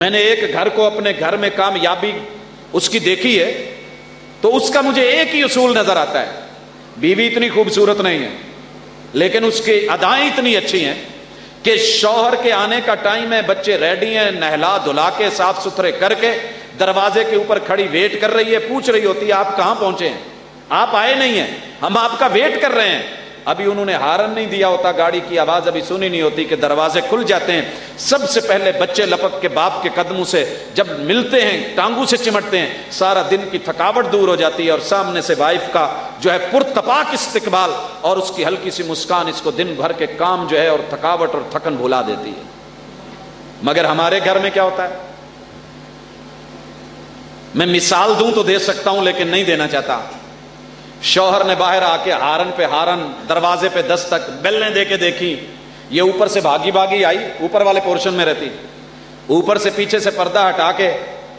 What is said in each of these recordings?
میں نے ایک گھر کو اپنے گھر میں کامیابی اس کی دیکھی ہے تو اس کا مجھے ایک ہی اصول نظر آتا ہے. بیوی اتنی خوبصورت نہیں ہے لیکن اس کی ادائیں اتنی اچھی ہیں کہ شوہر کے آنے کا ٹائم ہے, بچے ریڈی ہیں, نہلا دھلا کے صاف ستھرے کر کے دروازے کے اوپر کھڑی ویٹ کر رہی ہے, پوچھ رہی ہوتی ہے آپ کہاں پہنچے ہیں, آپ آئے نہیں ہیں, ہم آپ کا ویٹ کر رہے ہیں. ابھی انہوں نے ہارن نہیں دیا ہوتا, گاڑی کی آواز ابھی سنی نہیں ہوتی کہ دروازے کھل جاتے ہیں. سب سے پہلے بچے لپک کے باپ کے قدموں سے جب ملتے ہیں, ٹانگوں سے چمٹتے ہیں, سارا دن کی تھکاوٹ دور ہو جاتی ہے اور سامنے سے وائف کا جو ہے پرتپاک استقبال اور اس کی ہلکی سی مسکان اس کو دن بھر کے کام جو ہے اور تھکاوٹ اور تھکن بھلا دیتی ہے. مگر ہمارے گھر میں کیا ہوتا ہے, میں مثال دوں تو دے سکتا ہوں لیکن نہیں دینا چاہتا. شوہر نے باہر آ کے ہارن پہ ہارن, دروازے پہ دستک, بیلیں دے کے دیکھی, یہ اوپر سے بھاگی بھاگی آئی, اوپر والے پورشن میں رہتی, اوپر سے پیچھے سے پردہ ہٹا کے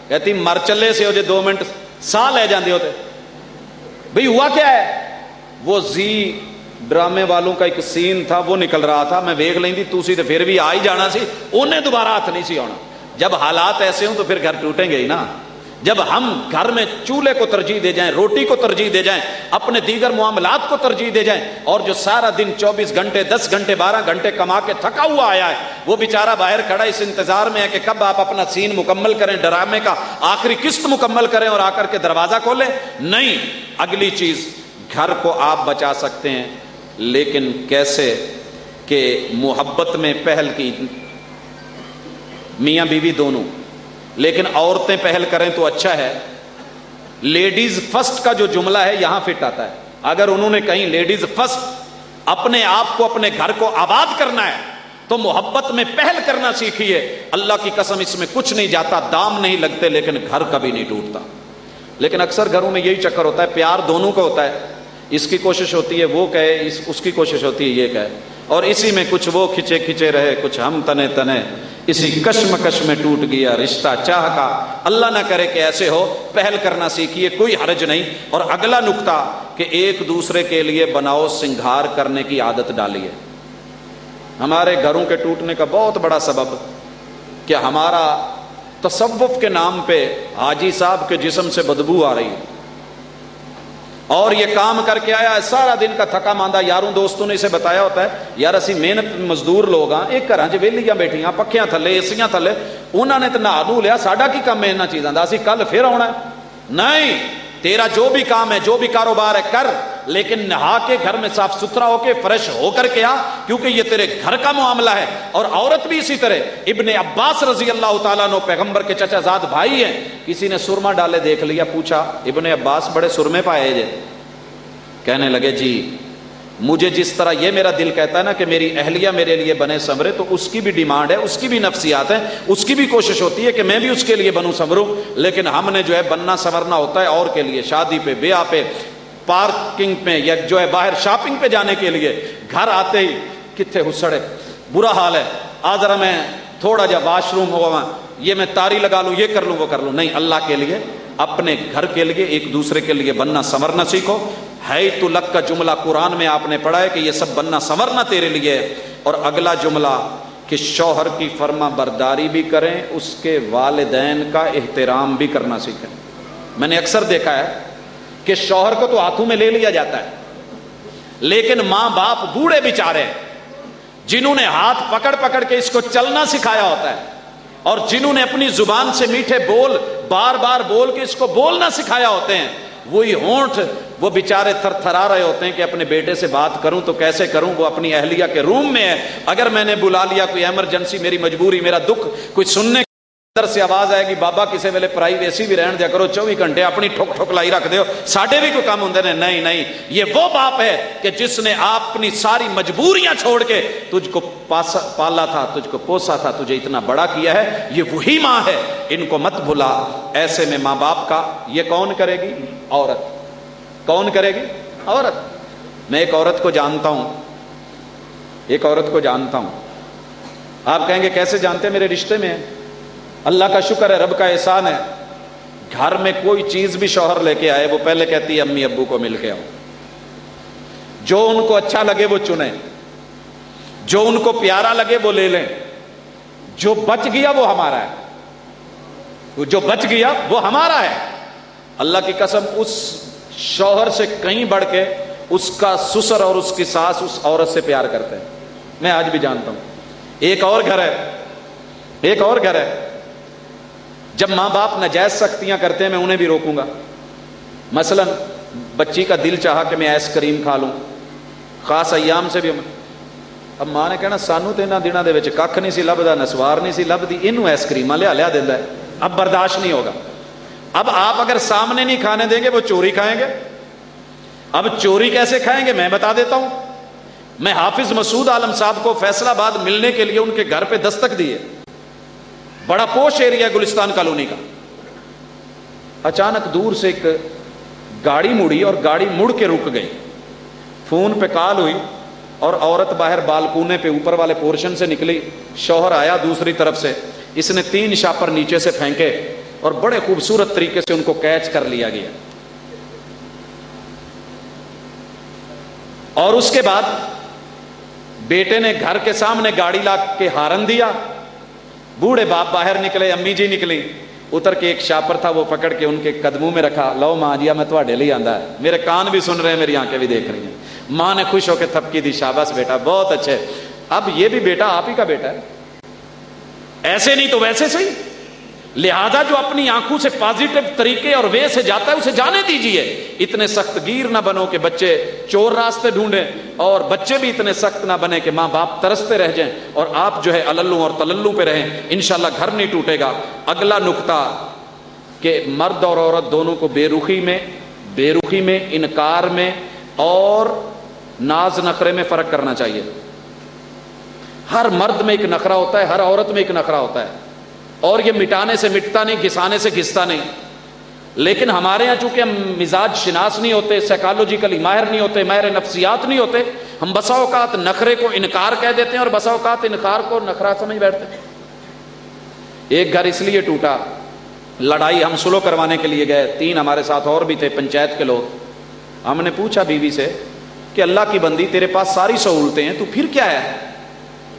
کہتی مر چلے سے ہو جے 2 منٹ سا لے جاندے ہوتے. بھئی ہوا کیا ہے, وہ زی ڈرامے والوں کا ایک سین تھا وہ نکل رہا تھا, میں ویکھ لیندی تو سی تے پھر بھی آ ہی جانا سی, انہیں دوبارہ ہاتھ نہیں سی آنا. جب حالات ایسے ہوں تو پھر گھر ٹوٹیں گے ہی نا. جب ہم گھر میں چولہے کو ترجیح دے جائیں, روٹی کو ترجیح دے جائیں, اپنے دیگر معاملات کو ترجیح دے جائیں, اور جو سارا دن 24 گھنٹے 10 گھنٹے 12 گھنٹے کما کے تھکا ہوا آیا ہے وہ بیچارہ باہر کھڑا اس انتظار میں ہے کہ کب آپ اپنا سین مکمل کریں, ڈرامے کا آخری قسط مکمل کریں اور آ کر کے دروازہ کھولیں. نہیں, اگلی چیز, گھر کو آپ بچا سکتے ہیں لیکن کیسے کہ محبت میں پہل کی, میاں بیوی دونوں, لیکن عورتیں پہل کریں تو اچھا ہے. لیڈیز فرسٹ کا جو جملہ ہے یہاں فٹ آتا ہے. اگر انہوں نے کہیں لیڈیز فرسٹ اپنے آپ کو اپنے گھر کو آباد کرنا ہے تو محبت میں پہل کرنا سیکھیے. اللہ کی قسم اس میں کچھ نہیں جاتا, دام نہیں لگتے لیکن گھر کبھی نہیں ٹوٹتا. لیکن اکثر گھروں میں یہی چکر ہوتا ہے, پیار دونوں کا ہوتا ہے, اس کی کوشش ہوتی ہے وہ کہے, اس کی کوشش ہوتی ہے یہ کہے, اور اسی میں کچھ وہ کھچے کھچے رہے, کچھ ہم تنے تنے, اسی کشمکش میں ٹوٹ گیا رشتہ چاہ کا. اللہ نہ کرے کہ ایسے ہو, پہل کرنا سیکھیے, کوئی حرج نہیں. اور اگلا نقطہ کہ ایک دوسرے کے لیے بناؤ سنگھار کرنے کی عادت ڈالیے. ہمارے گھروں کے ٹوٹنے کا بہت بڑا سبب کہ ہمارا تصوف کے نام پہ حاجی صاحب کے جسم سے بدبو آ رہی ہے اور یہ کام کر کے آیا ہے سارا دن کا تھکا ماندہ. یاروں دوستوں نے اسے بتایا ہوتا ہے یار اسی محنت مزدور لوگ ہاں, ایک گھراں 'چ ویلیاں بیٹھیاں پکھیاں تھلے ایسیاں تھلے, انہوں نے تو نہا دھو لیا, ساڈا کی کام ہے انہاں چیزاں دا, اسی کل پھر آنا ہے. نہیں, تیرا جو بھی کام ہے جو بھی کاروبار ہے کر, لیکن نہا کے گھر میں صاف ستھرا ہو کے فریش ہو کر کے آ, کیونکہ یہ تیرے گھر کا معاملہ ہے. اور عورت بھی اسی طرح. ابن عباس رضی اللہ تعالیٰ عنہ پیغمبر کے چچا زاد بھائی ہیں, کسی نے سرما ڈالے دیکھ لیا, پوچھا ابن عباس بڑے سرمے پائے جے, کہنے لگے جی مجھے جس طرح یہ میرا دل کہتا ہے نا کہ میری اہلیہ میرے لیے بنے سنورے, تو اس کی بھی ڈیمانڈ ہے, اس کی بھی نفسیات ہیں, اس کی بھی کوشش ہوتی ہے کہ میں بھی اس کے لیے بنوں سنوروں. لیکن ہم نے جو ہے بننا سنورنا ہوتا ہے اور کے لیے, شادی پہ, بیاہ پہ, پارکنگ پہ, یا جو ہے باہر شاپنگ پہ جانے کے لیے. گھر آتے ہی کتنے ہسڑے, برا حال ہے, آ ذرا میں تھوڑا جا واش روم ہوا, یہ میں تاری لگا لوں, یہ کر لوں وہ کر لوں. نہیں, اللہ کے لیے, اپنے گھر کے لیے, ایک دوسرے کے لیے بننا سنورنا سیکھو. ہے تو لک کا جملہ قرآن میں آپ نے پڑھا ہے کہ یہ سب بننا سنورنا تیرے لیے ہے. اور اگلا جملہ کہ شوہر کی فرما برداری بھی کریں, اس کے والدین کا احترام بھی کرنا سیکھیں. میں نے اکثر دیکھا ہے کہ شوہر کو تو ہاتھوں میں لے لیا جاتا ہے لیکن ماں باپ بوڑھے بیچارے جنہوں نے ہاتھ پکڑ پکڑ کے اس کو چلنا سکھایا ہوتا ہے اور جنہوں نے اپنی زبان سے میٹھے بول بار بار بول کے اس کو بولنا سکھایا ہوتے ہیں, وہی ہونٹ وہ بیچارے تھر تھرا رہے ہوتے ہیں کہ اپنے بیٹے سے بات کروں تو کیسے کروں, وہ اپنی اہلیہ کے روم میں ہے, اگر میں نے بلا لیا کوئی ایمرجنسی, میری مجبوری, میرا دکھ کوئی سننے اندر سے آواز آئے گی بابا کسی ویلے پرائیویسی بھی رہن دیا کرو, 24 گھنٹے اپنی ٹھوک ٹھوک لائی رکھ دیو, ساڈے بھی کوئی کام ہوندے نے. نہیں نہیں, یہ وہ باپ ہے کہ جس نے اپنی ساری مجبوریاں چھوڑ کے تجھ کو پالا تھا, تجھ کو پوسا تھا, تجھے اتنا بڑا کیا ہے. یہ وہی ماں ہے, ان کو مت بھلا. ایسے میں ماں باپ کا یہ کون کرے گی؟ عورت. کون کرے گی؟ عورت. میں ایک عورت کو جانتا ہوں, ایک عورت کو جانتا ہوں. آپ کہیں گے کیسے جانتے ہیں؟ میرے رشتے میں ہے. اللہ کا شکر ہے, رب کا احسان ہے, گھر میں کوئی چیز بھی شوہر لے کے آئے وہ پہلے کہتی ہے امی ابو کو مل کے آؤ. جو ان کو اچھا لگے وہ چنیں, جو ان کو پیارا لگے وہ لے لیں, جو بچ گیا وہ ہمارا ہے. جو بچ گیا وہ ہمارا ہے. اللہ کی قسم اس شوہر سے کہیں بڑھ کے اس کا سسر اور اس کی ساس اس عورت سے پیار کرتے ہیں. میں آج بھی جانتا ہوں. ایک اور گھر ہے جب ماں باپ ناجائز سختیاں کرتے ہیں میں انہیں بھی روکوں گا. مثلا بچی کا دل چاہا کہ میں آئس کریم کھا لوں, خاص ایام سے بھی. اب ماں نے کہنا سانو تو انہاں دنوں دے وچ ککھ نہیں سی لبدا, نسوار نہیں سی لبدی, اینوں آئس کریماں لیا دیندا ہے. اب برداشت نہیں ہوگا. اب آپ اگر سامنے نہیں کھانے دیں گے وہ چوری کھائیں گے. اب چوری کیسے کھائیں گے میں بتا دیتا ہوں. میں حافظ مسعود عالم صاحب کو فیصل آباد ملنے کے لیے ان کے گھر پہ دستک دیے. بڑا پوش ایریا گلستان کالونی کا. اچانک دور سے ایک گاڑی مڑی اور گاڑی مڑ کے رک گئی. فون پہ کال ہوئی اور عورت باہر بالکونے پہ اوپر والے پورشن سے نکلی. شوہر آیا دوسری طرف سے, اس نے 3 شاپر نیچے سے پھینکے اور بڑے خوبصورت طریقے سے ان کو کیچ کر لیا گیا. اور اس کے بعد بیٹے نے گھر کے سامنے گاڑی لا کے ہارن دیا. بوڑھے باپ باہر نکلے, امی جی نکلی, اتر کے ایک شاپر تھا وہ پکڑ کے ان کے قدموں میں رکھا. لو ماں جی میں تواڈے لیے آندا ہے. میرے کان بھی سن رہے ہیں, میری آنکھیں بھی دیکھ رہی ہیں. ماں نے خوش ہو کے تھپکی دی, شاباش بیٹا بہت اچھے. اب یہ بھی بیٹا آپ ہی کا بیٹا ہے, ایسے نہیں تو ویسے صحیح. لہذا جو اپنی آنکھوں سے پازیٹو طریقے اور وے سے جاتا ہے اسے جانے دیجئے. اتنے سخت گیر نہ بنو کہ بچے چور راستے ڈھونڈیں, اور بچے بھی اتنے سخت نہ بنے کہ ماں باپ ترستے رہ جائیں اور آپ جو ہے اللو اور تللو پہ رہیں. انشاءاللہ گھر نہیں ٹوٹے گا. اگلا نقطہ کہ مرد اور عورت دونوں کو بے رخی میں, انکار میں اور ناز نخرے میں فرق کرنا چاہیے. ہر مرد میں ایک نخرہ ہوتا ہے, ہر عورت میں ایک نخرہ ہوتا ہے, اور یہ مٹانے سے مٹتا نہیں, گھسانے سے گھستا نہیں. لیکن ہمارے ہاں چونکہ ہم مزاج شناس نہیں ہوتے, سائیکالوجیکلی ماہر نہیں ہوتے, ماہر نفسیات نہیں ہوتے, ہم بسا اوقات نخرے کو انکار کہہ دیتے ہیں اور بسا اوقات انکار کو نخرہ سمجھ بیٹھتے ہیں. ایک گھر اس لیے ٹوٹا, لڑائی ہم سلو کروانے کے لیے گئے, 3 ہمارے ساتھ اور بھی تھے پنچایت کے لوگ. ہم نے پوچھا بیوی سے کہ اللہ کی بندی تیرے پاس ساری سہولتیں ہیں, تو پھر کیا ہے.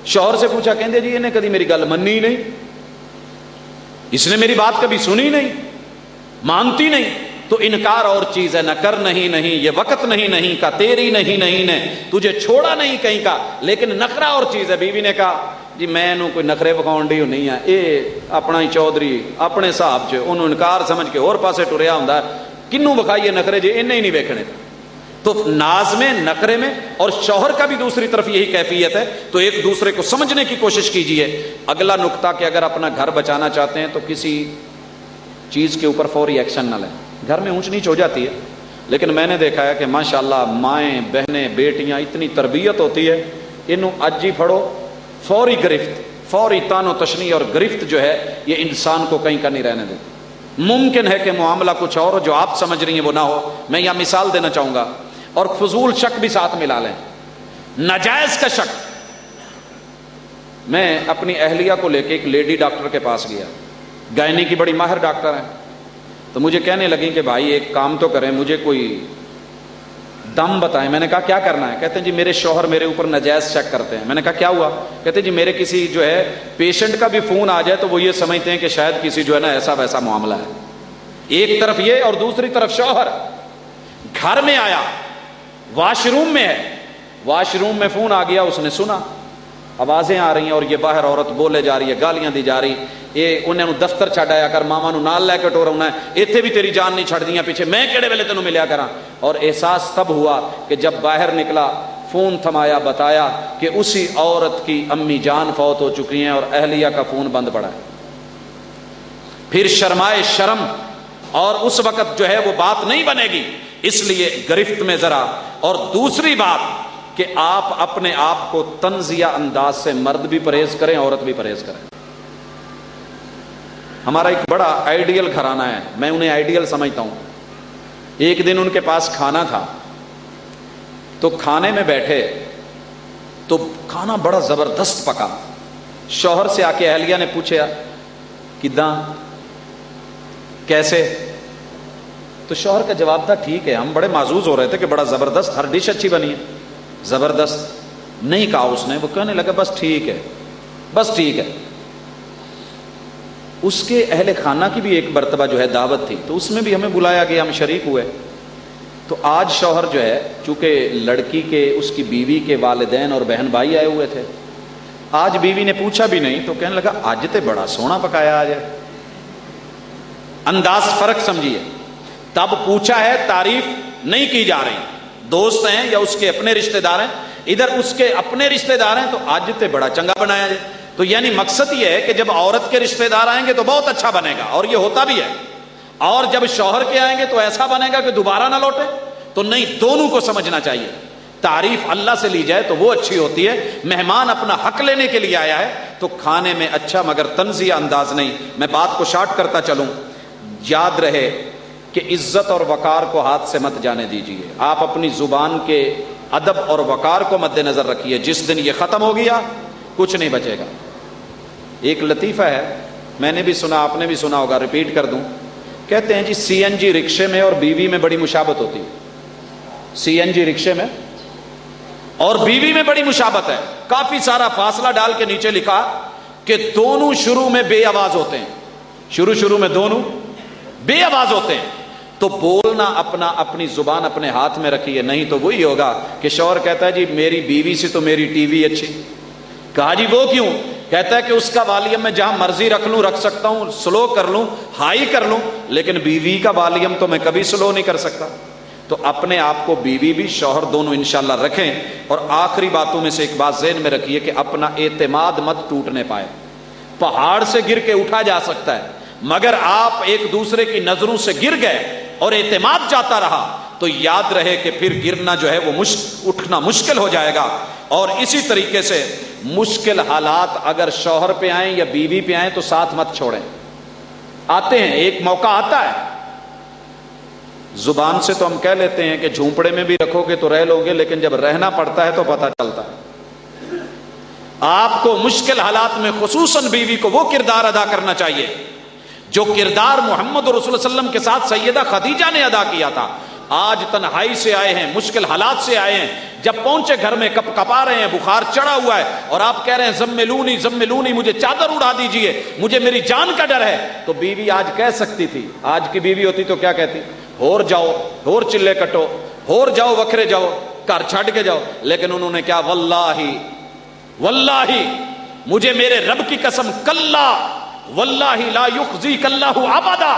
شوہر سے پوچھا, کہندے جی انہیں کبھی میری گل منی نہیں, اس نے میری بات کبھی سنی نہیں, مانتی نہیں. تو انکار اور چیز ہے, نہ کر نہیں, یہ وقت نہیں کا, تیری نہیں نے تجھے چھوڑا نہیں کہیں کا. لیکن نخرہ اور چیز ہے. بیوی نے کہا جی میں نو کوئی نخرے وکھاؤن دی نہیں ہے, اے اپنا ہی چودھری اپنے حساب چ انہوں انکار سمجھ کے اور پاسے ٹریا ہوندا ہے. کنوں وکھائیے نخرے جی انہیں ہی نہیں ویکھنے. تو ناز میں, نخرے میں, اور شوہر کا بھی دوسری طرف یہی کیفیت ہے. تو ایک دوسرے کو سمجھنے کی کوشش کیجئے. اگلا نقطہ کہ اگر اپنا گھر بچانا چاہتے ہیں تو کسی چیز کے اوپر فوری ایکشن نہ لیں. گھر میں اونچ نیچ ہو جاتی ہے, لیکن میں نے دیکھا ہے کہ ماشاءاللہ مائیں بہنیں بیٹیاں اتنی تربیت ہوتی ہے, انہوں اج ہی پھڑو, فوری گرفت, فوری تان و تشنیع اور گرفت جو ہے یہ انسان کو کہیں کا نہیں رہنے دیتی. ممکن ہے کہ معاملہ کچھ اور جو آپ سمجھ رہی ہیں وہ نہ ہو. میں یہاں مثال دینا چاہوں گا, اور فضول شک بھی ساتھ ملا لیں, ناجائز کا شک. میں اپنی اہلیہ کو لے کے ایک لیڈی ڈاکٹر کے پاس گیا, گائنی کی بڑی ماہر ڈاکٹر ہیں. تو مجھے کہنے لگیں کہ بھائی ایک کام تو کریں, مجھے کوئی دم بتائیں. میں نے کہا کیا کرنا ہے. کہتے ہیں جی میرے شوہر میرے اوپر ناجائز شک کرتے ہیں. میں نے کہا کیا ہوا. کہتے ہیں جی میرے کسی جو ہے پیشنٹ کا بھی فون آ جائے تو وہ یہ سمجھتے ہیں کہ شاید کسی جو ہے نا ایسا ویسا معاملہ ہے. ایک طرف یہ اور دوسری طرف شوہر. گھر میں آیا, واش روم میں ہے, واش روم میں فون آ گیا, اس نے سنا آوازیں آ رہی ہیں اور یہ باہر عورت بولے جا رہی ہے, گالیاں دی جا رہی. یہ انہیں دفتر چھڈ آیا کر, ماما نو نال لے کے ٹور ہونا ہے, ایتھے بھی تیری جان نہیں چھڑ دیاں پیچھے, میں کیڑے ویلے تینوں ملیا کراں. اور احساس تب ہوا کہ جب باہر نکلا, فون تھمایا, بتایا کہ اسی عورت کی امی جان فوت ہو چکی ہیں اور اہلیہ کا فون بند پڑا ہے. پھر شرمائے شرم, اور اس وقت جو ہے وہ بات نہیں بنے گی. اس لیے گرفت میں ذرا. اور دوسری بات کہ آپ اپنے آپ کو تنزیہ انداز سے, مرد بھی پرہیز کریں عورت بھی پرہیز کریں. ہمارا ایک بڑا آئیڈیل گھرانہ ہے, میں انہیں آئیڈیل سمجھتا ہوں. ایک دن ان کے پاس کھانا تھا, تو کھانے میں بیٹھے تو کھانا بڑا زبردست پکا. شوہر سے آ کے اہلیہ نے پوچھا کداں کیسے. تو شوہر کا جواب تھا ٹھیک ہے. ہم بڑے معزوز ہو رہے تھے کہ بڑا زبردست, ہر ڈش اچھی بنی ہے. زبردست نہیں کہا اس نے, وہ کہنے لگا بس ٹھیک ہے, بس ٹھیک ہے. اس کے اہل خانہ کی بھی ایک مرتبہ جو ہے دعوت تھی، تو اس میں بھی ہمیں بلایا گیا، ہم شریک ہوئے۔ تو آج شوہر جو ہے، چونکہ لڑکی کے اس کی بیوی کے والدین اور بہن بھائی آئے ہوئے تھے، آج بیوی نے پوچھا بھی نہیں تو کہنے لگا آج تے بڑا سونا پکایا آج ہے۔ انداز فرق سمجھیے، تب پوچھا ہے، تعریف نہیں کی جا رہی، دوست ہیں یا اس کے اپنے رشتہ دار ہیں، ادھر اس کے اپنے رشتہ دار ہیں تو آج تے بڑا چنگا بنایا جائے۔ تو یعنی مقصد یہ ہے کہ جب عورت کے رشتہ دار آئیں گے تو بہت اچھا بنے گا، اور یہ ہوتا بھی ہے، اور جب شوہر کے آئیں گے تو ایسا بنے گا کہ دوبارہ نہ لوٹے۔ تو نہیں، دونوں کو سمجھنا چاہیے، تعریف اللہ سے لی جائے تو وہ اچھی ہوتی ہے۔ مہمان اپنا حق لینے کے لیے آیا ہے تو کھانے میں اچھا مگر طنزیہ انداز نہیں۔ میں بات کو شارٹ کرتا چلوں، یاد رہے کہ عزت اور وقار کو ہاتھ سے مت جانے دیجیے۔ آپ اپنی زبان کے ادب اور وقار کو مد نظر رکھیے، جس دن یہ ختم ہو گیا کچھ نہیں بچے گا۔ ایک لطیفہ ہے، میں نے بھی سنا، آپ نے بھی سنا ہوگا، ریپیٹ کر دوں۔ کہتے ہیں جی سی این جی رکشے میں اور بیوی میں بڑی مشابت ہوتی ہے، سی این جی رکشے میں اور بیوی میں بڑی مشابت ہے۔ کافی سارا فاصلہ ڈال کے نیچے لکھا کہ دونوں شروع میں بے آواز ہوتے ہیں، شروع میں دونوں بے آواز ہوتے ہیں۔ تو بولنا اپنی زبان اپنے ہاتھ میں رکھیے، نہیں تو وہی ہوگا کہ شوہر کہتا ہے جی میری بیوی سے تو میری ٹی وی اچھی۔ کہا جی وہ کیوں؟ کہتا ہے کہ اس کا والیوم میں جہاں مرضی رکھ لوں، رکھ سکتا ہوں، سلو کر لوں، ہائی کر لوں، لیکن بیوی کا والیوم تو میں کبھی سلو نہیں کر سکتا۔ تو اپنے آپ کو بیوی بھی شوہر دونوں انشاءاللہ رکھیں۔ اور آخری باتوں میں سے ایک بات ذہن میں رکھیے کہ اپنا اعتماد مت ٹوٹنے پائے۔ پہاڑ سے گر کے اٹھا جا سکتا ہے، مگر آپ ایک دوسرے کی نظروں سے گر گئے اور اعتماد جاتا رہا تو یاد رہے کہ پھر گرنا جو ہے وہ اٹھنا مشکل ہو جائے گا۔ اور اسی طریقے سے مشکل حالات اگر شوہر پہ آئیں یا بیوی پہ آئیں تو ساتھ مت چھوڑیں۔ آتے ہیں، ایک موقع آتا ہے، زبان سے تو ہم کہہ لیتے ہیں کہ جھونپڑے میں بھی رکھو گے تو رہ لو گے، لیکن جب رہنا پڑتا ہے تو پتہ چلتا ہے۔ آپ کو مشکل حالات میں خصوصاً بیوی کو وہ کردار ادا کرنا چاہیے جو کردار محمد رسول اللہ صلی اللہ علیہ وسلم کے ساتھ سیدہ خدیجہ نے ادا کیا تھا۔ آج تنہائی سے آئے ہیں، مشکل حالات سے آئے ہیں، جب پہنچے گھر میں کپ کپا رہے ہیں، بخار چڑھا ہوا ہے، اور آپ کہہ رہے ہیں زملونی زملونی، مجھے چادر اڑا دیجئے، مجھے میری جان کا ڈر ہے۔ تو بیوی آج کہہ سکتی تھی، آج کی بیوی ہوتی تو کیا کہتی؟ ہور جاؤ، ہور چلے کٹو، ہور جاؤ وکھرے جاؤ، گھر چھڑ کے جاؤ۔ لیکن انہوں نے کیا؟ واللہ مجھے میرے رب کی قسم، کلا واللہ لا یخزیک اللہ ابدا،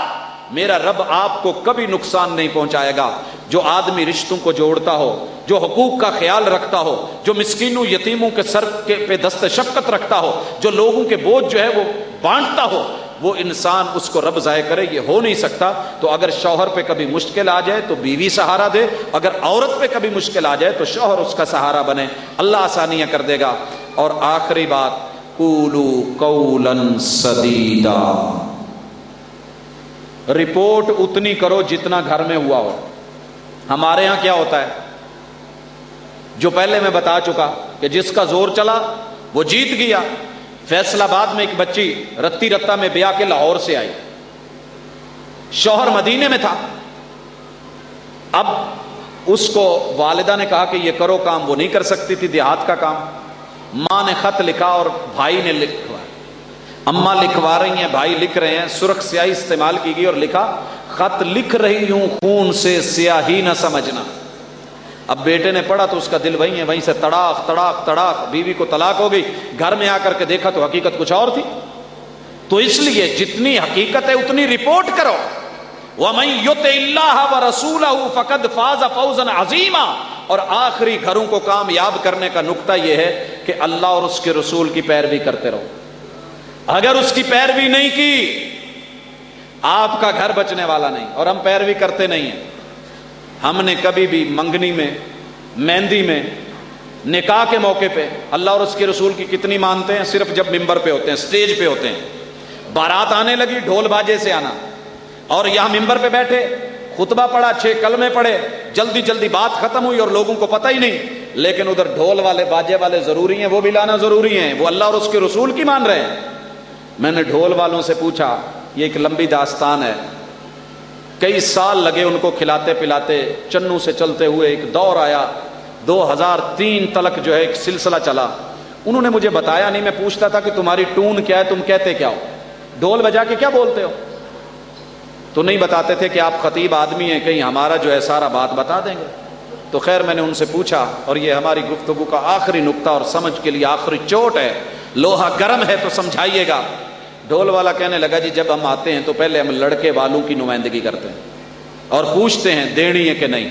میرا رب آپ کو کبھی نقصان نہیں پہنچائے گا۔ جو آدمی رشتوں کو جوڑتا ہو، جو حقوق کا خیال رکھتا ہو، جو مسکینوں یتیموں کے سر پہ دست شفقت رکھتا ہو، جو لوگوں کے بوجھ جو ہے وہ بانٹتا ہو، وہ انسان اس کو رب ضائع کرے، یہ ہو نہیں سکتا۔ تو اگر شوہر پہ کبھی مشکل آ جائے تو بیوی سہارا دے، اگر عورت پہ کبھی مشکل آ جائے تو شوہر اس کا سہارا بنے، اللہ آسانیاں کر دے گا۔ اور آخری بات، قولوا قولا سدیدا، رپورٹ اتنی کرو جتنا گھر میں ہوا ہو۔ ہمارے ہاں کیا ہوتا ہے، جو پہلے میں بتا چکا کہ جس کا زور چلا وہ جیت گیا۔ فیصل آباد میں ایک بچی رتی رتا میں بیاہ کے لاہور سے آئی، شوہر مدینے میں تھا۔ اب اس کو والدہ نے کہا کہ یہ کرو کام، وہ نہیں کر سکتی تھی، دیہات کا کام۔ ماں نے خط لکھا اور بھائی نے لکھوا، اماں لکھوا رہی ہیں، بھائی لکھ رہے ہیں، سرخ سیاہی استعمال کی گئی اور لکھا، خط لکھ رہی ہوں خون سے سیاہی نہ سمجھنا۔ اب بیٹے نے پڑھا تو اس کا دل وہیں ہے، وہیں سے تڑاک تڑاک تڑاک، بیوی کو طلاق ہو گئی۔ گھر میں آ کر کے دیکھا تو حقیقت کچھ اور تھی۔ تو اس لیے جتنی حقیقت ہے اتنی رپورٹ کرو۔ وَمَن يُطِعِ اللَّهَ وَرَسُولَهُ فَقَدْ فَازَ فَوْزًا عَظِيمًا۔ اور آخری گھروں کو کامیاب کرنے کا نقطہ یہ ہے کہ اللہ اور اس کے رسول کی پیروی کرتے رہو۔ اگر اس کی پیروی نہیں کی آپ کا گھر بچنے والا نہیں، اور ہم پیروی کرتے نہیں ہیں۔ ہم نے کبھی بھی منگنی میں، مہندی میں، نکاح کے موقع پہ اللہ اور اس کے رسول کی کتنی مانتے ہیں؟ صرف جب ممبر پہ ہوتے ہیں، سٹیج پہ ہوتے ہیں، بارات آنے لگی ڈھول باجے سے آنا، اور یہاں ممبر پہ بیٹھے خطبہ پڑھا، 6 کلمے پڑھے، جلدی جلدی بات ختم ہوئی اور لوگوں کو پتہ ہی نہیں۔ لیکن ادھر ڈھول والے باجے والے ضروری ہیں، وہ بھی لانا ضروری ہیں، وہ اللہ اور اس کے رسول کی مان رہے ہیں۔ میں نے ڈھول والوں سے پوچھا، یہ ایک لمبی داستان ہے، کئی سال لگے ان کو کھلاتے پلاتے، چنوں سے چلتے ہوئے ایک دور آیا، 2003 تلک جو ہے ایک سلسلہ چلا۔ انہوں نے مجھے بتایا نہیں، میں پوچھتا تھا کہ تمہاری ٹون کیا ہے، تم کہتے کیا ہو؟ ڈھول بجا کے کیا بولتے ہو؟ تو نہیں بتاتے تھے کہ آپ خطیب آدمی ہیں، کہیں ہمارا جو ہے سارا بات بتا دیں گے؟ تو خیر میں نے ان سے پوچھا، اور یہ ہماری گفتگو کا آخری نقطہ اور سمجھ کے لیے آخری چوٹ ہے، لوہا گرم ہے تو سمجھائیے گا۔ ڈھول والا کہنے لگا جی جب ہم آتے ہیں تو پہلے ہم لڑکے والوں کی نمائندگی کرتے ہیں اور پوچھتے ہیں دینی ہے کہ نہیں،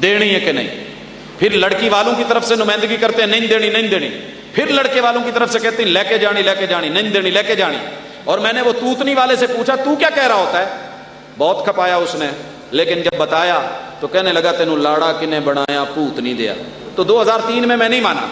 دینی ہے کہ نہیں، پھر لڑکی والوں کی طرف سے نمائندگی کرتے ہیں، نہیں دینی نہیں دینی، پھر لڑکے والوں کی طرف سے کہتے ہیں لے کے جانی لے کے جانی، نہیں دینی لے کے جانی۔ اور میں نے وہ توتنی والے سے پوچھا تو کیا کہہ رہا ہوتا ہے؟ بہت کھپایا اس نے، لیکن جب بتایا تو کہنے لگا تینوں لاڑا کنے بنایا پوت نہیں دیا۔ تو 2003 میں نہیں مانا،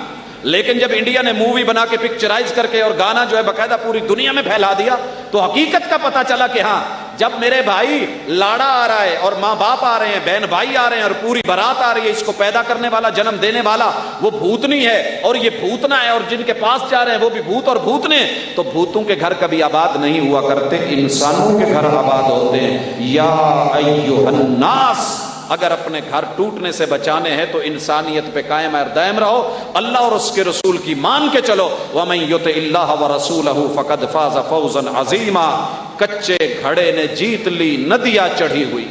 لیکن جب انڈیا نے مووی بنا کے پکچرائز کر کے اور گانا جو ہے باقاعدہ پوری دنیا میں پھیلا دیا تو حقیقت کا پتہ چلا کہ ہاں جب میرے بھائی لاڑا آ رہا ہے اور ماں باپ آ رہے ہیں، بہن بھائی آ رہے ہیں اور پوری بارات آ رہی ہے، اس کو پیدا کرنے والا جنم دینے والا وہ بھوتنی ہے اور یہ بھوتنا ہے، اور جن کے پاس جا رہے ہیں وہ بھی بھوت اور بھوتنے، تو بھوتوں کے گھر کبھی آباد نہیں ہوا کرتے، انسانوں کے گھر آباد ہوتے ہیں۔ یا ایھا الناس، اگر اپنے گھر ٹوٹنے سے بچانے ہیں تو انسانیت پہ قائم اور دائم رہو، اللہ اور اس کے رسول کی مان کے چلو۔ وَمَن يُطِعِ اللَّهَ وَرَسُولَهُ فَقَدْ فَازَ فَوْزًا عَظِيمًا۔ کچے گھڑے نے جیت لی، ندیاں چڑھی ہوئی۔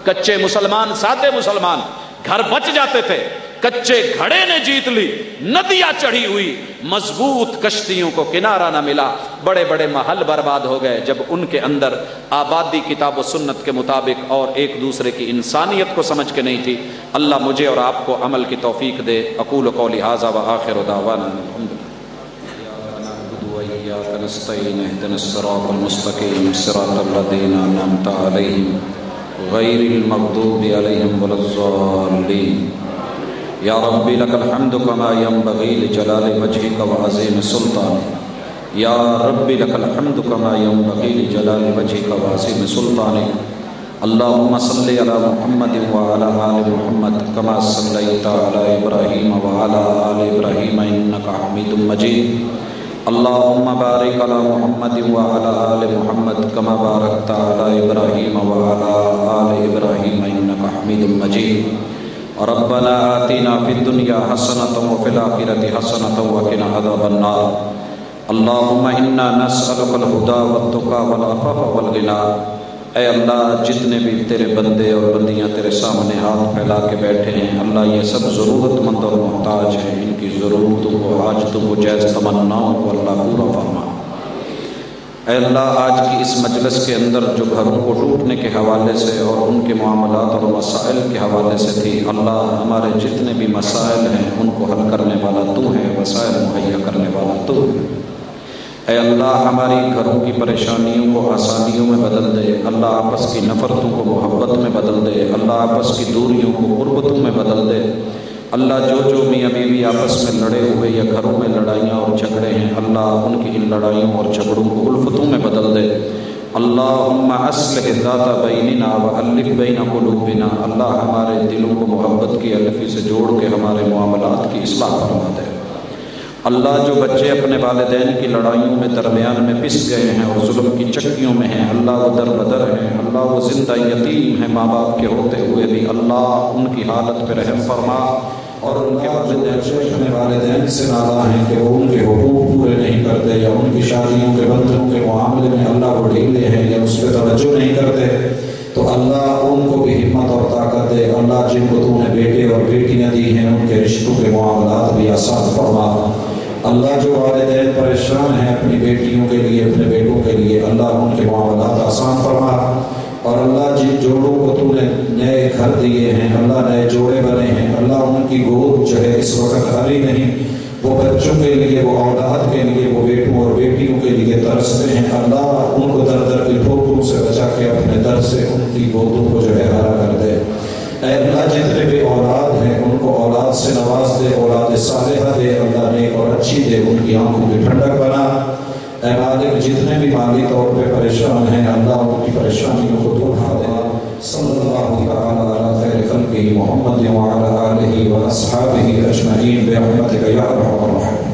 کچے مسلمان، سادے مسلمان گھر بچ جاتے تھے، کچے گھڑے نے جیت لی، ندیاں چڑھی ہوئی، مضبوط کشتیوں کو کنارہ نہ ملا، بڑے بڑے محل برباد ہو گئے جب ان کے اندر آبادی کتاب و سنت کے مطابق اور ایک دوسرے کی انسانیت کو سمجھ کے نہیں تھی۔ اللہ مجھے اور آپ کو عمل کی توفیق دے۔ اقول قولی ھذا وآخر دعوانا الحمد للہ۔ وإياك نستعين اهدنا الصراط المستقيم صراط الذين أنعمت عليهم غير المغضوب عليهم ولا الضالين۔ یا ربی لک الحمد کما ينبغي لجلال وجهك وعظیم سلطانک، یا ربی لک الحمد کما ينبغي لجلال وجهك وعظیم سلطانک۔ اللهم صل علی محمد وعلى آل محمد کما صلیت علی ابراہیم وعلى آل ابراہیم انک حمید مجید۔ اللهم بارک علی محمد وعلى آل محمد کما بارکت علی ابراہیم وعلى آل ابراہیم انک حمید مجید۔ ربنا آتنا فی الدنیا حسنۃ وفی الآخرۃ حسنۃ وقنا عذاب النار۔ اللهم انا نسألک الہدی والتقی والعفاف والغنی۔ اے اللہ جتنے بھی تیرے بندے اور بندیاں تیرے سامنے ہاتھ پھیلا کے بیٹھے ہیں، اللہ یہ سب ضرورت مند اور محتاج ہیں، ان کی ضرورتوں کو، حاجتوں کو، جائز تمناؤں کو اللہ پورا فرما۔ اے اللہ آج کی اس مجلس کے اندر جو گھروں کو ٹوٹنے کے حوالے سے اور ان کے معاملات اور مسائل کے حوالے سے تھی، اللہ ہمارے جتنے بھی مسائل ہیں ان کو حل کرنے والا تو ہے، وسائل مہیا کرنے والا تو ہے۔ اے اللہ ہماری گھروں کی پریشانیوں کو آسانیوں میں بدل دے، اللہ آپس کی نفرتوں کو محبت میں بدل دے، اللہ آپس کی دوریوں کو قربتوں میں بدل دے۔ اللہ جو میاں بیوی آپس میں لڑے ہوئے یا گھروں میں لڑائیاں اور جھگڑے ہیں، اللہ ان کی ان لڑائیوں اور جھگڑوں کو الفتوں میں بدل دے۔ اللہم اصلح ذات بیننا والف بین قلوبنا، اللہ ہمارے دلوں کو محبت کی الفی سے جوڑ کے ہمارے معاملات کی اصلاح فرما دے۔ اللہ جو بچے اپنے والدین کی لڑائیوں میں درمیان میں پس گئے ہیں اور ظلم کی چکیوں میں ہیں، اللہ وہ در بدر ہیں، اللہ وہ زندہ یتیم ہیں ماں باپ کے ہوتے ہوئے بھی، اللہ ان کی حالت پہ رحم فرما۔ اور ان کے والدین سے ناراض ہیں کہ وہ ان کے حقوق پورے نہیں کرتے، یا ان کی شادیوں کے بندوں کے معاملے میں اللہ وہ ڈھیلے ہیں یا اس پہ توجہ نہیں کرتے، تو اللہ ان کو بھی ہمت اور طاقت دے۔ اللہ جن کو تو نے بیٹے اور بیٹیاں دی ہیں ان کے رشتوں کے معاملات بھی آسان فرما۔ اللہ جو والدین پریشان ہیں اپنی بیٹیوں کے لیے، اپنے بیٹوں کے لیے، اللہ ان کے معاملات آسان فرما۔ اور اللہ جن جوڑوں کو تو نے نئے گھر دیے ہیں، اللہ نئے جوڑے بنے ہیں، اللہ ان کی گود جو ہے اس وقت خالی نہیں، وہ بچوں کے لیے، وہ اولاد کے لیے، وہ بیٹوں اور بیٹیوں کے لیے ترستے ہیں، اللہ ان کو در در کی ٹھوکروں سے بچا کے اپنے در سے ان کی گودوں کو جو ہے ہرا کر دے۔ اے اللہ جتنے بھی اولاد ہیں ان کو اولاد سے نواز دے، اولاد صالحہ دے، اللہ نیک اور اچھی دے، ان کی آنکھوں کی ٹھنڈک بنا۔ اے مالک جتنے بھی مالی طور پہ پریشان ہیں، اللہ ان کی پریشانیوں کو دور کرا دے۔ صلی اللہ تعالی علی خیر خلقہ محمد وعلی آلہ واصحابہ اجمعین برحمتک یا ارحم الراحمین۔